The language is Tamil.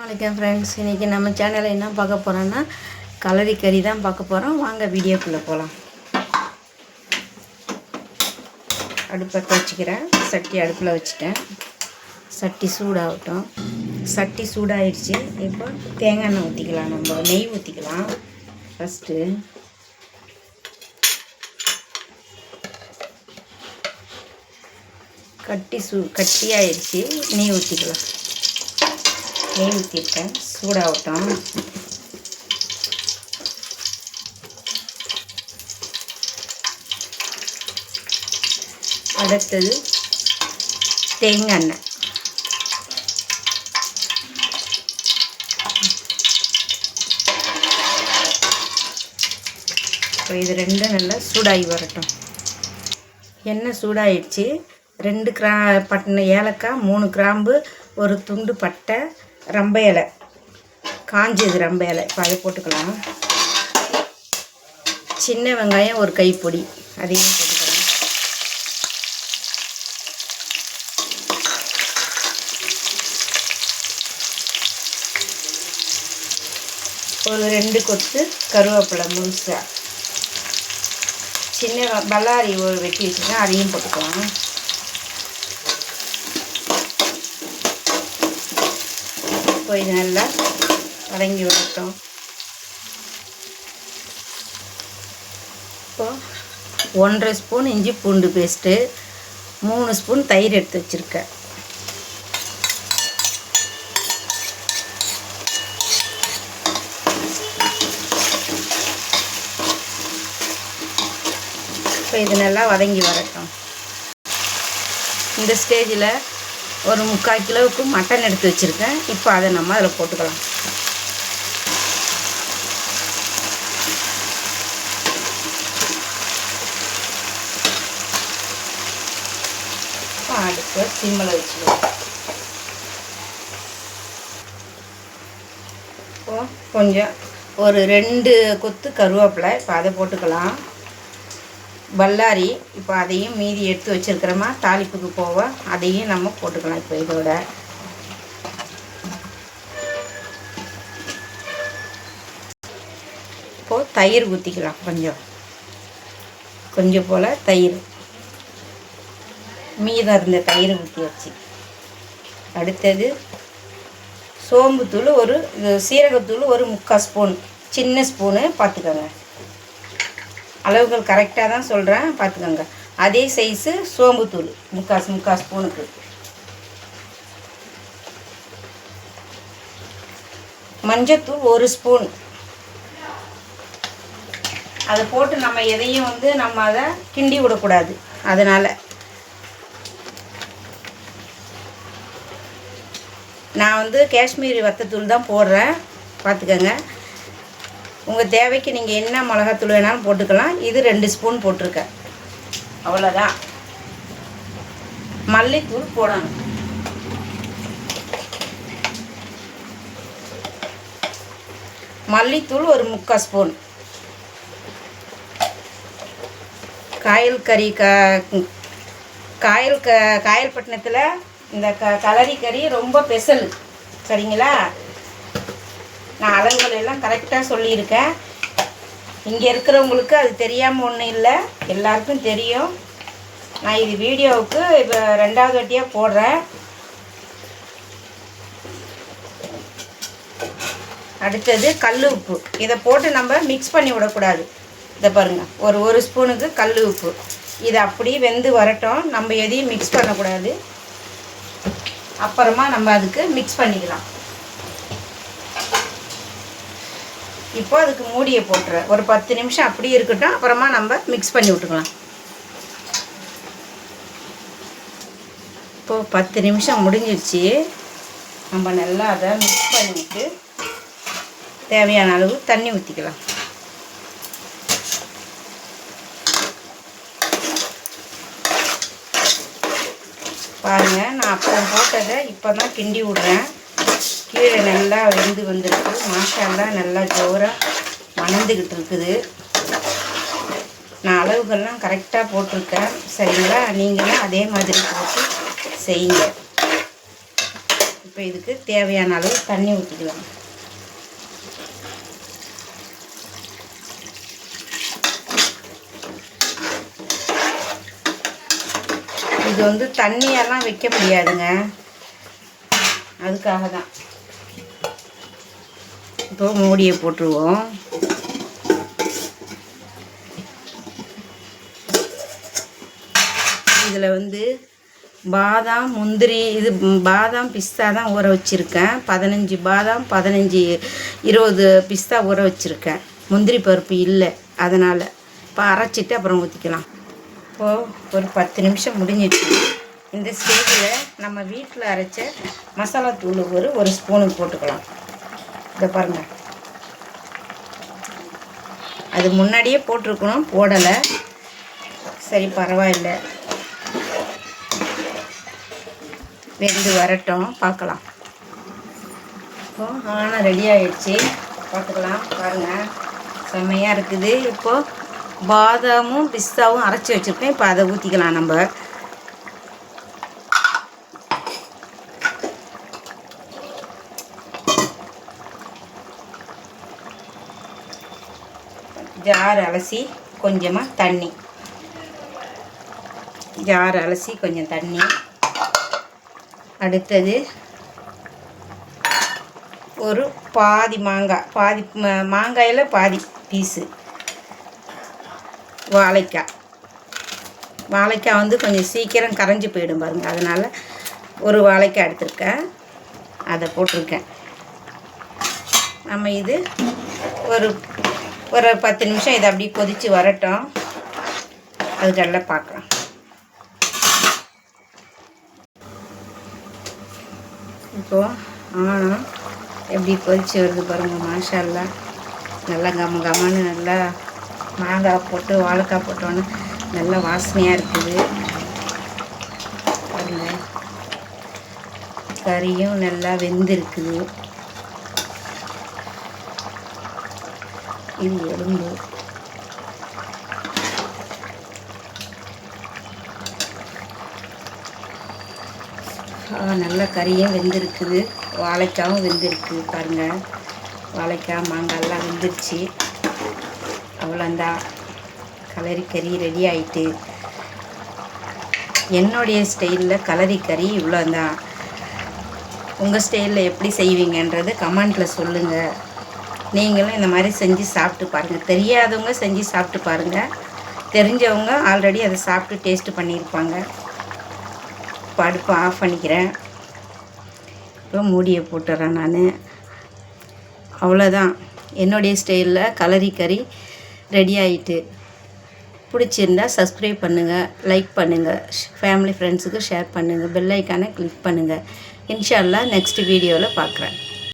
வணக்கம் ஃப்ரெண்ட்ஸ், இன்றைக்கி நம்ம சேனலில் என்ன பார்க்க போகிறோன்னா கலரி கறி தான் பார்க்க போகிறோம். வாங்க வீடியோக்குள்ளே போகலாம். அடுப்பை வச்சுக்கிறேன். சட்டி அடுப்பில் வச்சுட்டேன். சட்டி சூடாகட்டும். சட்டி சூடாகிடுச்சு. இப்போ தேங்காய் எண்ணெய் ஊற்றிக்கலாம். நம்ம நெய் ஊற்றிக்கலாம். ஃபஸ்ட்டு கட்டியாகிடுச்சு. நெய் ஊற்றிக்கலாம். நெய் ஊற்றிருக்கேன். சூடாகட்டும். அடுத்தது தேங்காய் எண்ணெய். இப்போ இது ரெண்டும் நல்லா சூடாகி வரட்டும். எண்ணெய் சூடாகிடுச்சு. 2 பட்டை ஏலக்காய், 3 கிராம்பு, ஒரு துண்டு பட்டை, ரம்ப இலை, காஞ்சது ரம்ப இலை. இப்போ அதை போட்டுக்கலாம். சின்ன வெங்காயம் ஒரு கைப்பொடி, அதையும் போட்டுக்கலாம். ஒரு 2 கொத்து கருவேப்பிலை முழுசா. சின்ன பல்லாரி ஒரு வெட்டி வச்சுருக்கேன், அதையும் போட்டுக்கலாம். இப்போ இது நல்லா வதங்கி வரட்டும். இப்போ 1.5 ஸ்பூன் இஞ்சி பூண்டு பேஸ்ட்டு, 3 ஸ்பூன் தயிர் எடுத்து வச்சுருக்கேன். இப்போ இது நல்லா வதங்கி வரட்டும். இந்த ஸ்டேஜில் ஒரு 3/4 கிலோவுக்கு மட்டன் எடுத்து வச்சுருக்கேன். இப்போ அதை நம்ம அதில் போட்டுக்கலாம். அடுப்பு சிம்மில் வச்சுக்கலாம். இப்போ கொஞ்சம் ஒரு 2 கொத்து கருவேப்பிலை, இப்போ அதை போட்டுக்கலாம். பல்லாரி, இப்போ அதையும் மீதி எடுத்து வச்சுருக்கிறோமா, தாளிப்புக்கு போக அதையும் நம்ம போட்டுக்கலாம். இப்போ இதோட இப்போது தயிர் ஊற்றிக்கலாம். கொஞ்சம் போல் தயிர், மீதம் இருந்த தயிர் ஊற்றி வச்சு. அடுத்தது சோம்புத்தூள், ஒரு சீரகத்தூள் ஒரு 3/4 ஸ்பூன், சின்ன ஸ்பூனு பார்த்துக்கோங்க. அளவுகள் கரெக்டாக தான் சொல்கிறேன், பார்த்துக்கோங்க. அதே சைஸு சோம்புத்தூள் 3/4 ஸ்பூனுக்கு. மஞ்சத்தூள் 1 ஸ்பூன். அதை போட்டு நம்ம எதையும் நம்ம அதை கிண்டி விடக்கூடாது. அதனால் நான் காஷ்மீரி வத்தத்தூள் தான் போடுறேன், பார்த்துக்கோங்க. உங்கள் தேவைக்கு நீங்கள் என்ன மிளகாத்தூள் வேணாலும் போட்டுக்கலாம். இது 2 ஸ்பூன் போட்டிருக்கேன், அவ்வளோதான். மல்லித்தூள் போடணும். மல்லித்தூள் ஒரு 3/4 ஸ்பூன். காயல்பட்டினத்தில் இந்த கலரி கறி ரொம்ப ஸ்பெஷல், சரிங்களா? நான் அளவுகள் எல்லாம் கரெக்டாக சொல்லியிருக்கேன். இங்கே இருக்கிறவங்களுக்கு அது தெரியாமல் ஒன்றும் இல்லை, எல்லாருக்கும் தெரியும். நான் இது வீடியோவுக்கு இப்போ 2வது வாட்டியாக போடுறேன். அடுத்தது கல் உப்பு. இதை போட்டு நம்ம மிக்ஸ் பண்ணி விடக்கூடாது. இதை பாருங்கள், ஒரு ஸ்பூனுக்கு கல் உப்பு. இது அப்படியே வெந்து வரட்டும். நம்ம எதையும் மிக்ஸ் பண்ணக்கூடாது. அப்புறமா நம்ம அதுக்கு மிக்ஸ் பண்ணிக்கலாம். இப்போ அதுக்கு மூடியை போட்டுறேன். ஒரு 10 நிமிஷம் அப்படியே இருக்கட்டும். அப்புறமா நம்ம மிக்ஸ் பண்ணி விட்டுக்கலாம். இப்போது 10 நிமிஷம் முடிஞ்சிடுச்சு. நம்ம நல்லா அதை மிக்ஸ் பண்ணிவிட்டு தேவையான அளவு தண்ணி ஊற்றிக்கலாம். பாருங்கள், நான் அப்போ போட்டதை இப்போ தான் கிண்டி விட்றேன். கீழே நல்லா வெந்து வந்துருக்கு. மாஷால்லா நல்லா ஜோராக மணந்துக்கிட்டு இருக்குது. நான் அளவுகள்லாம் கரெக்டாக போட்டிருக்கேன், சரிங்களா? நீங்களும் அதே மாதிரி போட்டு செய்யுங்க. இப்போ இதுக்கு தேவையான அளவு தண்ணி ஊற்றிக்கலாம். இது வந்து தண்ணியெல்லாம் வைக்க முடியாதுங்க, அதுக்காக தான். இப்போ மூடியை போட்டுருவோம். இதில் வந்து பாதாம் முந்திரி, இது பாதாம் பிஸ்தா தான் ஊற வச்சுருக்கேன். 15 பாதாம் 15-20 பிஸ்தா ஊற வச்சுருக்கேன். முந்திரி பருப்பு இல்லை, அதனால் இப்போ அரைச்சிட்டு அப்புறம் ஊற்றிக்கலாம். இப்போது ஒரு 10 நிமிஷம் முடிஞ்சிடுச்சு. இந்த ஸ்டேஜில் நம்ம வீட்டில் அரைச்ச மசாலா தூள் ஒரு ஸ்பூனுக்கு போட்டுக்கலாம். இதை பாருங்கள், அது முன்னாடியே போட்டிருக்கணும், போடலை. சரி பரவாயில்லை, வெந்து வரட்டும், பார்க்கலாம். இப்போது ஆனால் ரெடி ஆகிடுச்சு, பார்த்துக்கலாம். பாருங்கள், செம்மையாக இருக்குது. இப்போது பாதாமும் பிஸ்தாவும் அரைச்சி வச்சுருக்கேன். இப்போ அதை ஊற்றிக்கலாம். நம்ம ஜார் அலசி கொஞ்சமாக தண்ணி, ஜார் அலசி கொஞ்சம் தண்ணி. அடுத்தது ஒரு பாதி மாங்காய், பாதி மாங்காயில் பாதி பீஸு வாழைக்காய். வாழைக்காய் வந்து கொஞ்சம் சீக்கிரம் கரைஞ்சி போயிடும் பாருங்கள், அதனால் ஒரு வாழைக்காய் எடுத்துருக்கேன், அதை போட்டிருக்கேன். நம்ம இது ஒரு 10 நிமிஷம் இதை அப்படியே கொதித்து வரட்டும், அதுக்கெல்லாம் பார்க்கலாம். இப்போது ஆனால் எப்படி கொதித்து வருது பாருங்கள், மாஷா அல்லாஹ். நல்லா கமன்னு நல்லா மாங்காய் போட்டு வாழைக்காய் போட்டோன்னு நல்லா வாசனையாக இருக்குது பாருங்கள். கறியும் நல்லா வெந்திருக்குது. இது எலும்பு. நல்லா கறியும் வெந்திருக்குது, வாழைக்காயும் வெந்திருக்கு பாருங்கள். வாழைக்காய் மாங்காயெல்லாம் வெந்துருச்சு. அவ்வளோந்தான், கலரி கறி ரெடி ஆகிட்டு. என்னுடைய ஸ்டைலில் கலரி கறி இவ்வளோந்தான். உங்கள் ஸ்டைலில் எப்படி செய்வீங்கன்றது கமெண்ட்டில் சொல்லுங்கள். நீங்களும் இந்த மாதிரி செஞ்சு சாப்பிட்டு பாருங்கள். தெரியாதவங்க செஞ்சு சாப்பிட்டு பாருங்கள், தெரிஞ்சவங்க ஆல்ரெடி அதை சாப்பிட்டு டேஸ்ட்டு பண்ணியிருப்பாங்க. இப்போ அடுப்பை ஆஃப் பண்ணிக்கிறேன். இப்போ மூடியை போட்டுறேன் நான். அவ்வளோதான், என்னுடைய ஸ்டைலில் கலரி கறி ரெடி ஆகிட்டு. பிடிச்சிருந்தா சப்ஸ்கிரைப் பண்ணுங்கள், லைக் பண்ணுங்கள், ஃபேமிலி ஃப்ரெண்ட்ஸுக்கு ஷேர் பண்ணுங்கள், பெல் ஐக்கானை கிளிக் பண்ணுங்கள். இன்ஷா அல்லாஹ் நெக்ஸ்ட் வீடியோவில் பார்க்குறேன்.